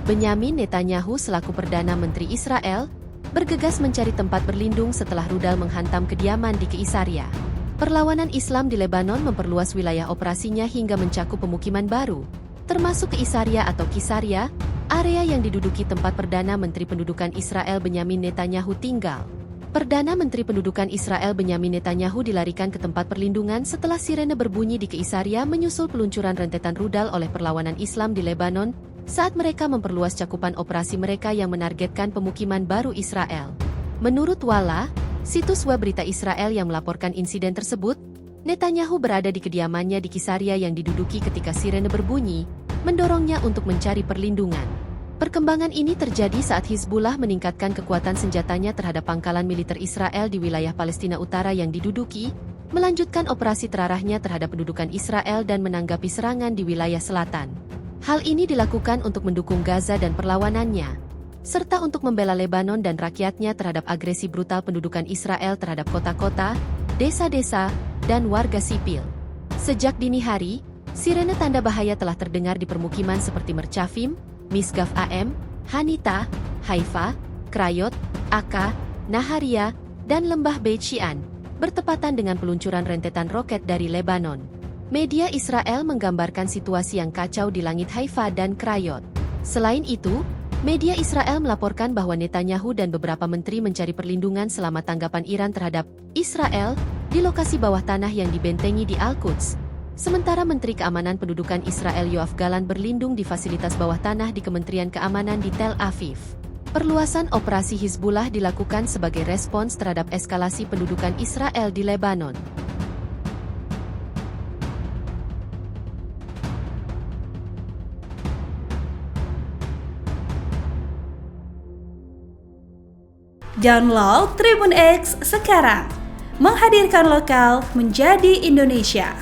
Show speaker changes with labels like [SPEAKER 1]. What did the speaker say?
[SPEAKER 1] Benyamin Netanyahu selaku Perdana Menteri Israel, bergegas mencari tempat berlindung setelah rudal menghantam kediaman di Keisaria. Perlawanan Islam di Lebanon memperluas wilayah operasinya hingga mencakup pemukiman baru, termasuk Keisaria atau Kisaria, area yang diduduki tempat Perdana Menteri Pendudukan Israel Benyamin Netanyahu tinggal. Perdana Menteri Pendudukan Israel Benyamin Netanyahu dilarikan ke tempat perlindungan setelah sirene berbunyi di Keisaria menyusul peluncuran rentetan rudal oleh perlawanan Islam di Lebanon saat mereka memperluas cakupan operasi mereka yang menargetkan pemukiman baru Israel. Menurut Walla, situs web berita Israel yang melaporkan insiden tersebut, Netanyahu berada di kediamannya di Kisaria yang diduduki ketika sirene berbunyi, mendorongnya untuk mencari perlindungan. Perkembangan ini terjadi saat Hizbullah meningkatkan kekuatan senjatanya terhadap pangkalan militer Israel di wilayah Palestina Utara yang diduduki, melanjutkan operasi terarahnya terhadap pendudukan Israel dan menanggapi serangan di wilayah selatan. Hal ini dilakukan untuk mendukung Gaza dan perlawanannya, serta untuk membela Lebanon dan rakyatnya terhadap agresi brutal pendudukan Israel terhadap kota-kota, desa-desa, dan warga sipil. Sejak dini hari, sirene tanda bahaya telah terdengar di permukiman seperti Mercafim, Misgaf Am, Hanita, Haifa, Krayot, Aka, Naharia, dan Lembah Beit Shean, bertepatan dengan peluncuran rentetan roket dari Lebanon. Media Israel menggambarkan situasi yang kacau di langit Haifa dan Krayot. Selain itu, media Israel melaporkan bahwa Netanyahu dan beberapa menteri mencari perlindungan selama tanggapan Iran terhadap Israel di lokasi bawah tanah yang dibentengi di Al-Quds. Sementara Menteri Keamanan Pendudukan Israel Yoav Gallant berlindung di fasilitas bawah tanah di Kementerian Keamanan di Tel Aviv. Perluasan operasi Hizbullah dilakukan sebagai respons terhadap eskalasi pendudukan Israel di Lebanon.
[SPEAKER 2] Download Tribun X sekarang, menghadirkan lokal menjadi Indonesia.